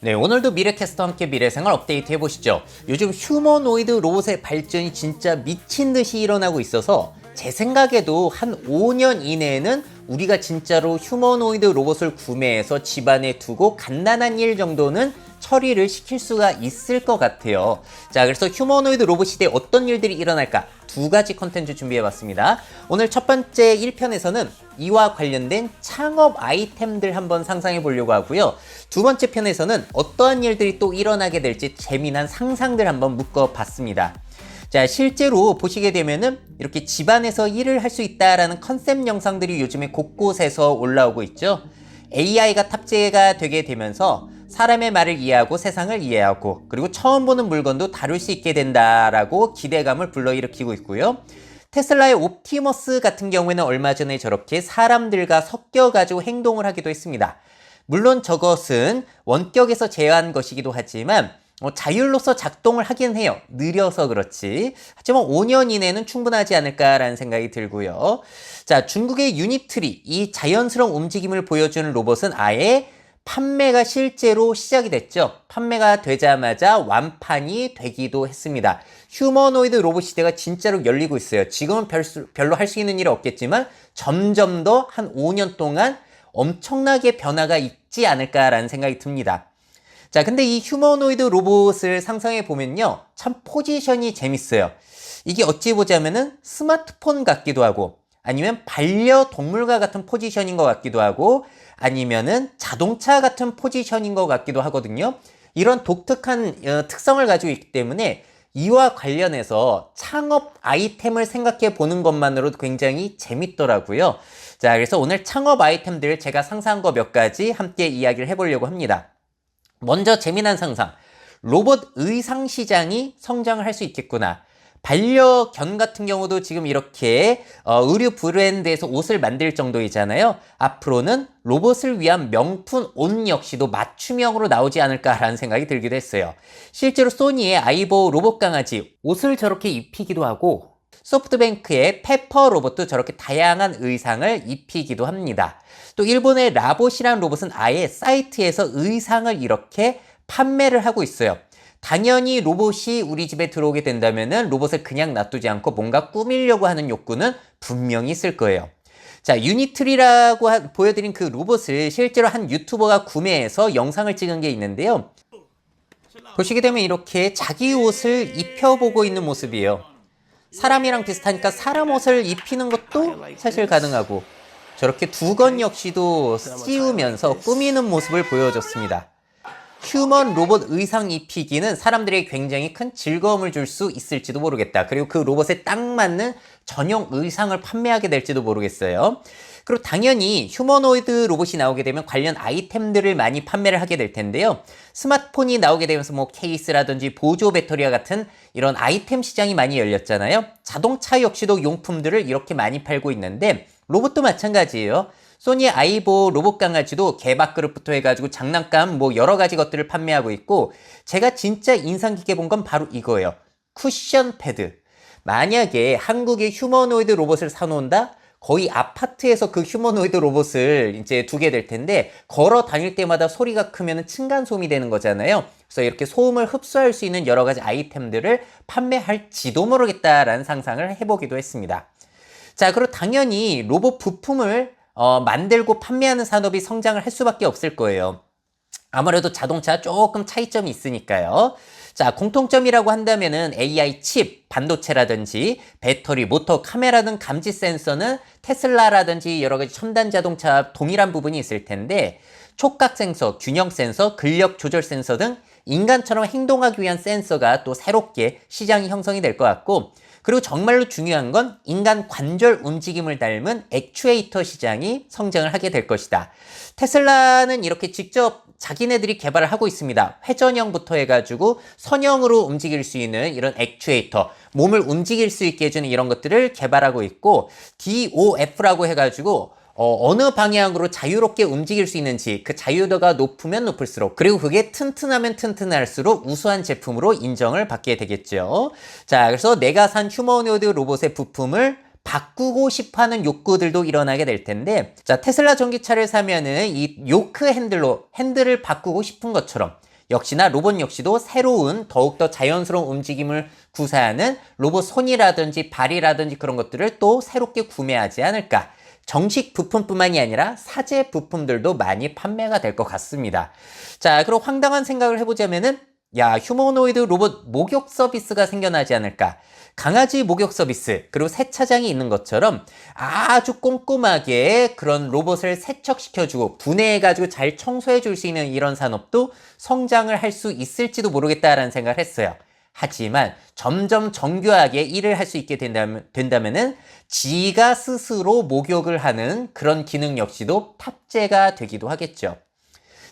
네, 오늘도 미래캐스터와 함께 미래생활 업데이트 해보시죠. 요즘 휴머노이드 로봇의 발전이 진짜 미친 듯이 일어나고 있어서 제 생각에도 한 5년 이내에는 우리가 진짜로 휴머노이드 로봇을 구매해서 집안에 두고 간단한 일 정도는 처리를 시킬 수가 있을 것 같아요. 자, 그래서 휴머노이드 로봇 시대에 어떤 일들이 일어날까? 두 가지 컨텐츠 준비해봤습니다. 오늘 첫 번째 1편에서는 이와 관련된 창업 아이템들 한번 상상해 보려고 하고요. 두 번째 편에서는 어떠한 일들이 또 일어나게 될지 재미난 상상들 한번 묶어봤습니다. 자, 실제로 보시게 되면은 이렇게 집안에서 일을 할 수 있다라는 컨셉 영상들이 요즘에 곳곳에서 올라오고 있죠. AI가 탑재가 되게 되면서 사람의 말을 이해하고 세상을 이해하고 그리고 처음 보는 물건도 다룰 수 있게 된다라고 기대감을 불러일으키고 있고요. 테슬라의 옵티머스 같은 경우에는 얼마 전에 저렇게 사람들과 섞여가지고 행동을 하기도 했습니다. 물론 저것은 원격에서 제어한 것이기도 하지만 자율로서 작동을 하긴 해요. 느려서 그렇지. 하지만 5년 이내는 충분하지 않을까라는 생각이 들고요. 자, 중국의 유니트리, 이 자연스러운 움직임을 보여주는 로봇은 아예 판매가 실제로 시작이 됐죠. 판매가 되자마자 완판이 되기도 했습니다. 휴머노이드 로봇 시대가 진짜로 열리고 있어요. 지금은 별로 할 수 있는 일은 없겠지만 점점 더 한 5년 동안 엄청나게 변화가 있지 않을까라는 생각이 듭니다. 자, 근데 이 휴머노이드 로봇을 상상해 보면요, 참 포지션이 재밌어요. 이게 어찌 보자면은 스마트폰 같기도 하고 아니면 반려동물과 같은 포지션인 것 같기도 하고 아니면은 자동차 같은 포지션인 것 같기도 하거든요. 이런 독특한 특성을 가지고 있기 때문에 이와 관련해서 창업 아이템을 생각해 보는 것만으로도 굉장히 재밌더라고요. 자, 그래서 오늘 창업 아이템들 제가 상상한 거 몇 가지 함께 이야기를 해보려고 합니다. 먼저 재미난 상상. 로봇 의상 시장이 성장을 할 수 있겠구나. 반려견 같은 경우도 지금 이렇게 의류 브랜드에서 옷을 만들 정도이잖아요. 앞으로는 로봇을 위한 명품 옷 역시도 맞춤형으로 나오지 않을까라는 생각이 들기도 했어요. 실제로 소니의 아이보 로봇 강아지 옷을 저렇게 입히기도 하고 소프트뱅크의 페퍼 로봇도 저렇게 다양한 의상을 입히기도 합니다. 또 일본의 라봇이라는 로봇은 아예 사이트에서 의상을 이렇게 판매를 하고 있어요. 당연히 로봇이 우리 집에 들어오게 된다면은 로봇을 그냥 놔두지 않고 뭔가 꾸미려고 하는 욕구는 분명히 있을 거예요. 자, 유니트리라고 보여드린 그 로봇을 실제로 한 유튜버가 구매해서 영상을 찍은 게 있는데요. 보시게 되면 이렇게 자기 옷을 입혀보고 있는 모습이에요. 사람이랑 비슷하니까 사람 옷을 입히는 것도 사실 가능하고 저렇게 두건 역시도 씌우면서 꾸미는 모습을 보여줬습니다. 휴먼 로봇 의상 입히기는 사람들에게 굉장히 큰 즐거움을 줄 수 있을지도 모르겠다. 그리고 그 로봇에 딱 맞는 전용 의상을 판매하게 될지도 모르겠어요. 그리고 당연히 휴머노이드 로봇이 나오게 되면 관련 아이템들을 많이 판매를 하게 될 텐데요. 스마트폰이 나오게 되면서 뭐 케이스라든지 보조 배터리와 같은 이런 아이템 시장이 많이 열렸잖아요. 자동차 역시도 용품들을 이렇게 많이 팔고 있는데 로봇도 마찬가지예요. 소니의 아이보 로봇 강아지도 개밥그릇부터 해가지고 장난감 뭐 여러 가지 것들을 판매하고 있고 제가 진짜 인상 깊게 본 건 바로 이거예요. 쿠션 패드. 만약에 한국에 휴머노이드 로봇을 사놓는다? 거의 아파트에서 그 휴머노이드 로봇을 이제 두게 될 텐데 걸어 다닐 때마다 소리가 크면 층간소음이 되는 거잖아요. 그래서 이렇게 소음을 흡수할 수 있는 여러 가지 아이템들을 판매할지도 모르겠다라는 상상을 해보기도 했습니다. 자, 그리고 당연히 로봇 부품을 만들고 판매하는 산업이 성장을 할 수밖에 없을 거예요. 아무래도 자동차 조금 차이점이 있으니까요. 자, 공통점이라고 한다면은 AI 칩, 반도체라든지 배터리, 모터, 카메라 등 감지 센서는 테슬라라든지 여러 가지 첨단 자동차 동일한 부분이 있을 텐데 촉각 센서, 균형 센서, 근력 조절 센서 등 인간처럼 행동하기 위한 센서가 또 새롭게 시장이 형성이 될 것 같고 그리고 정말로 중요한 건 인간 관절 움직임을 닮은 액추에이터 시장이 성장을 하게 될 것이다. 테슬라는 이렇게 직접 자기네들이 개발을 하고 있습니다. 회전형부터 해가지고 선형으로 움직일 수 있는 이런 액추에이터, 몸을 움직일 수 있게 해주는 이런 것들을 개발하고 있고 DOF라고 해가지고 어느 방향으로 자유롭게 움직일 수 있는지 그 자유도가 높으면 높을수록 그리고 그게 튼튼하면 튼튼할수록 우수한 제품으로 인정을 받게 되겠죠. 자, 그래서 내가 산 휴머노이드 로봇의 부품을 바꾸고 싶어하는 욕구들도 일어나게 될 텐데 자, 테슬라 전기차를 사면은 이 요크 핸들로 핸들을 바꾸고 싶은 것처럼 역시나 로봇 역시도 새로운 더욱더 자연스러운 움직임을 구사하는 로봇 손이라든지 발이라든지 그런 것들을 또 새롭게 구매하지 않을까. 정식 부품뿐만이 아니라 사제 부품들도 많이 판매가 될 것 같습니다. 자, 그럼 황당한 생각을 해보자면은 야, 휴머노이드 로봇 목욕 서비스가 생겨나지 않을까. 강아지 목욕 서비스, 그리고 세차장이 있는 것처럼 아주 꼼꼼하게 그런 로봇을 세척시켜주고 분해해가지고 잘 청소해줄 수 있는 이런 산업도 성장을 할 수 있을지도 모르겠다라는 생각을 했어요. 하지만 점점 정교하게 일을 할 수 있게 된다면은 지가 스스로 목욕을 하는 그런 기능 역시도 탑재가 되기도 하겠죠.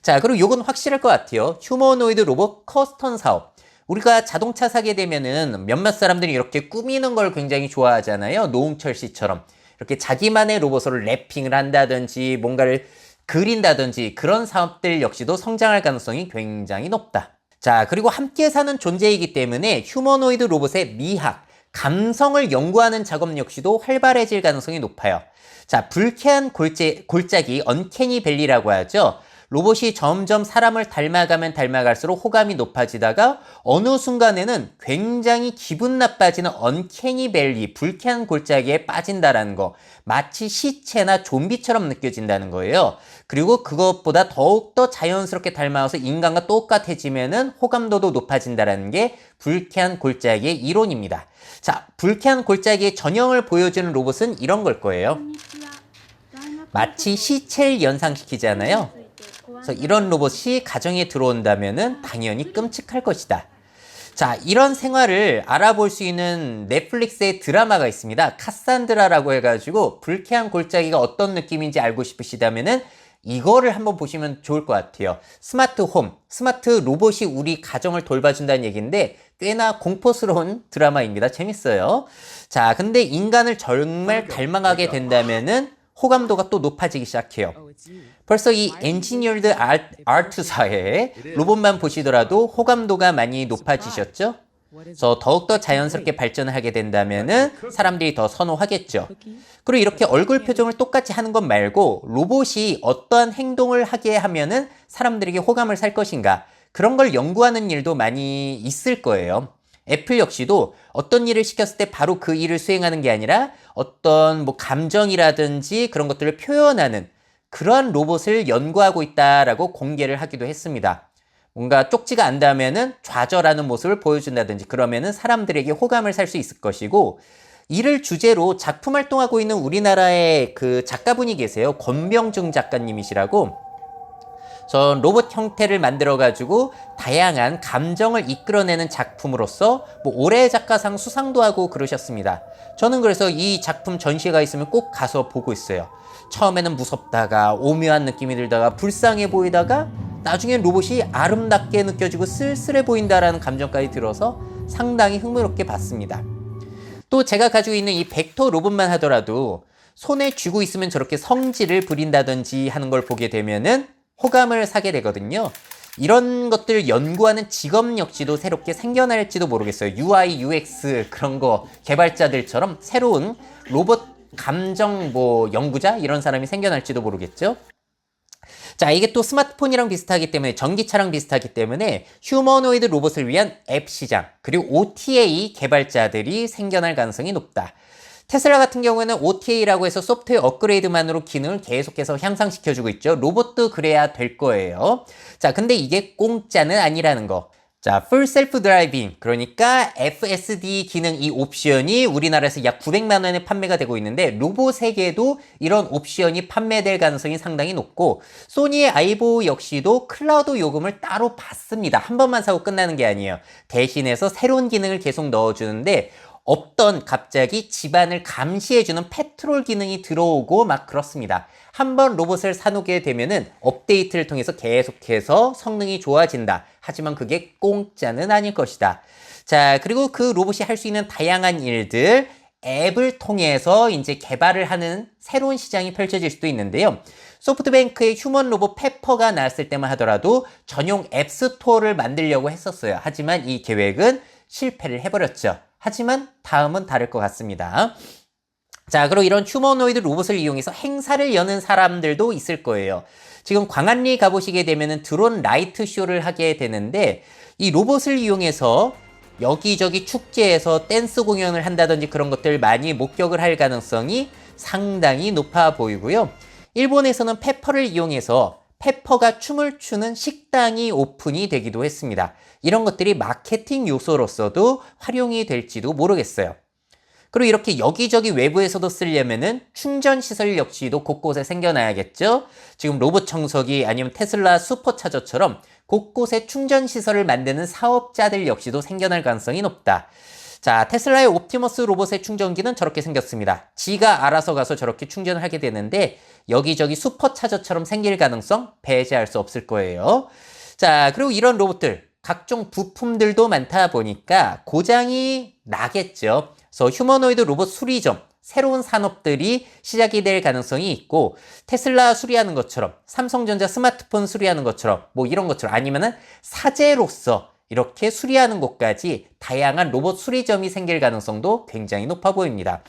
자, 그리고 요건 확실할 것 같아요. 휴머노이드 로봇 커스텀 사업. 우리가 자동차 사게 되면은 몇몇 사람들이 이렇게 꾸미는 걸 굉장히 좋아하잖아요. 노홍철 씨처럼. 이렇게 자기만의 로봇으로 랩핑을 한다든지 뭔가를 그린다든지 그런 사업들 역시도 성장할 가능성이 굉장히 높다. 자, 그리고 함께 사는 존재이기 때문에 휴머노이드 로봇의 미학, 감성을 연구하는 작업 역시도 활발해질 가능성이 높아요. 자, 불쾌한 골짜기, 언캐니 밸리라고 하죠. 로봇이 점점 사람을 닮아가면 닮아갈수록 호감이 높아지다가 어느 순간에는 굉장히 기분 나빠지는 언캐니 밸리, 불쾌한 골짜기에 빠진다라는 거. 마치 시체나 좀비처럼 느껴진다는 거예요. 그리고 그것보다 더욱더 자연스럽게 닮아와서 인간과 똑같아지면은 호감도도 높아진다라는 게 불쾌한 골짜기의 이론입니다. 자, 불쾌한 골짜기의 전형을 보여주는 로봇은 이런 걸 거예요. 마치 시체를 연상시키잖아요. 그래서 이런 로봇이 가정에 들어온다면은 당연히 끔찍할 것이다. 자, 이런 생활을 알아볼 수 있는 넷플릭스의 드라마가 있습니다. 카산드라라고 해가지고 불쾌한 골짜기가 어떤 느낌인지 알고 싶으시다면은 이거를 한번 보시면 좋을 것 같아요. 스마트 홈, 스마트 로봇이 우리 가정을 돌봐준다는 얘기인데 꽤나 공포스러운 드라마입니다. 재밌어요. 자, 근데 인간을 정말 닮아가게 된다면은 호감도가 또 높아지기 시작해요. 벌써 이 엔지니어드 아트사에 로봇만 보시더라도 호감도가 많이 높아지셨죠? 그래서 더욱더 자연스럽게 발전을 하게 된다면은 사람들이 더 선호하겠죠. 그리고 이렇게 얼굴 표정을 똑같이 하는 것 말고 로봇이 어떠한 행동을 하게 하면은 사람들에게 호감을 살 것인가, 그런 걸 연구하는 일도 많이 있을 거예요. 애플 역시도 어떤 일을 시켰을 때 바로 그 일을 수행하는 게 아니라 어떤 뭐 감정이라든지 그런 것들을 표현하는 그러한 로봇을 연구하고 있다라고 공개를 하기도 했습니다. 뭔가 쪽지가 안 닿으면은 좌절하는 모습을 보여준다든지 그러면은 사람들에게 호감을 살 수 있을 것이고, 이를 주제로 작품 활동하고 있는 우리나라의 그 작가분이 계세요. 권병중 작가님이시라고. 전 로봇 형태를 만들어가지고 다양한 감정을 이끌어내는 작품으로서 뭐 올해의 작가상 수상도 하고 그러셨습니다. 저는 그래서 이 작품 전시회가 있으면 꼭 가서 보고 있어요. 처음에는 무섭다가 오묘한 느낌이 들다가 불쌍해 보이다가 나중엔 로봇이 아름답게 느껴지고 쓸쓸해 보인다라는 감정까지 들어서 상당히 흥미롭게 봤습니다. 또 제가 가지고 있는 이 벡터 로봇만 하더라도 손에 쥐고 있으면 저렇게 성질을 부린다든지 하는 걸 보게 되면은 호감을 사게 되거든요. 이런 것들을 연구하는 직업 역시도 새롭게 생겨날지도 모르겠어요. UI, UX 그런 거 개발자들처럼 새로운 로봇 감정 연구자 이런 사람이 생겨날지도 모르겠죠. 자, 이게 또 스마트폰이랑 비슷하기 때문에, 전기차랑 비슷하기 때문에 휴머노이드 로봇을 위한 앱 시장, 그리고 OTA 개발자들이 생겨날 가능성이 높다. 테슬라 같은 경우에는 OTA라고 해서 소프트웨어 업그레이드만으로 기능을 계속해서 향상시켜주고 있죠. 로봇도 그래야 될 거예요. 자, 근데 이게 공짜는 아니라는 거. 자, Full Self Driving, 그러니까 FSD 기능 이 옵션이 우리나라에서 약 900만 원에 판매가 되고 있는데 로봇에게도 이런 옵션이 판매될 가능성이 상당히 높고, 소니의 아이보 역시도 클라우드 요금을 따로 받습니다. 한 번만 사고 끝나는 게 아니에요. 대신해서 새로운 기능을 계속 넣어주는데 없던 갑자기 집안을 감시해주는 페트롤 기능이 들어오고 막 그렇습니다. 한번 로봇을 사놓게 되면은 업데이트를 통해서 계속해서 성능이 좋아진다. 하지만 그게 공짜는 아닐 것이다. 자, 그리고 그 로봇이 할 수 있는 다양한 일들, 앱을 통해서 이제 개발을 하는 새로운 시장이 펼쳐질 수도 있는데요. 소프트뱅크의 휴먼 로봇 페퍼가 나왔을 때만 하더라도 전용 앱스토어를 만들려고 했었어요. 하지만 이 계획은 실패를 해버렸죠. 하지만 다음은 다를 것 같습니다. 자, 그리고 이런 휴머노이드 로봇을 이용해서 행사를 여는 사람들도 있을 거예요. 지금 광안리 가보시게 되면은 드론 라이트 쇼를 하게 되는데 이 로봇을 이용해서 여기저기 축제에서 댄스 공연을 한다든지 그런 것들 많이 목격을 할 가능성이 상당히 높아 보이고요. 일본에서는 페퍼를 이용해서 페퍼가 춤을 추는 식당이 오픈이 되기도 했습니다. 이런 것들이 마케팅 요소로서도 활용이 될지도 모르겠어요. 그리고 이렇게 여기저기 외부에서도 쓰려면은 충전시설 역시도 곳곳에 생겨나야겠죠? 지금 로봇 청소기 아니면 테슬라 슈퍼차저처럼 곳곳에 충전시설을 만드는 사업자들 역시도 생겨날 가능성이 높다. 자, 테슬라의 옵티머스 로봇의 충전기는 저렇게 생겼습니다. 지가 알아서 가서 저렇게 충전을 하게 되는데 여기저기 슈퍼차저처럼 생길 가능성 배제할 수 없을 거예요. 자, 그리고 이런 로봇들 각종 부품들도 많다 보니까 고장이 나겠죠. 그래서 휴머노이드 로봇 수리점, 새로운 산업들이 시작이 될 가능성이 있고 테슬라 수리하는 것처럼 삼성전자 스마트폰 수리하는 것처럼 뭐 이런 것처럼 아니면은 사제로서 이렇게 수리하는 곳까지 다양한 로봇 수리점이 생길 가능성도 굉장히 높아 보입니다.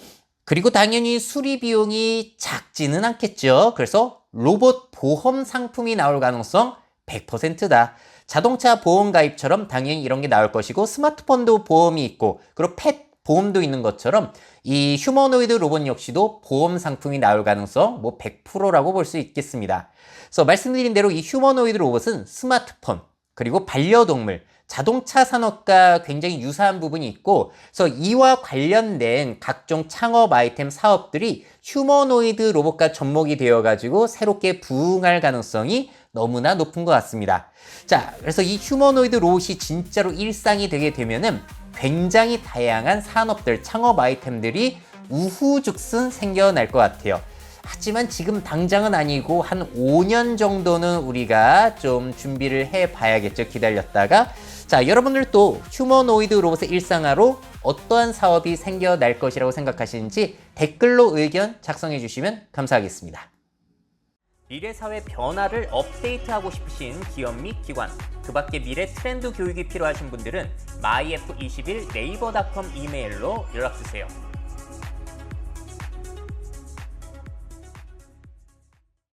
그리고 당연히 수리 비용이 작지는 않겠죠. 그래서 로봇 보험 상품이 나올 가능성 100%다. 자동차 보험 가입처럼 당연히 이런 게 나올 것이고 스마트폰도 보험이 있고 그리고 펫 보험도 있는 것처럼 이 휴머노이드 로봇 역시도 보험 상품이 나올 가능성 뭐 100%라고 볼 수 있겠습니다. 그래서 말씀드린 대로 이 휴머노이드 로봇은 스마트폰 그리고 반려동물 자동차 산업과 굉장히 유사한 부분이 있고 그래서 이와 관련된 각종 창업 아이템 사업들이 휴머노이드 로봇과 접목이 되어가지고 새롭게 부흥할 가능성이 너무나 높은 것 같습니다. 자, 그래서 이 휴머노이드 로봇이 진짜로 일상이 되게 되면은 굉장히 다양한 산업들, 창업 아이템들이 우후죽순 생겨날 것 같아요. 하지만 지금 당장은 아니고 한 5년 정도는 우리가 좀 준비를 해봐야겠죠. 기다렸다가. 자, 여러분들도 휴머노이드 로봇의 일상화로 어떠한 사업이 생겨날 것이라고 생각하시는지 댓글로 의견 작성해 주시면 감사하겠습니다. 미래사회 변화를 업데이트하고 싶으신 기업 및 기관, 그 밖에 미래 트렌드 교육이 필요하신 분들은 myf21 네이버닷컴 이메일로 연락주세요.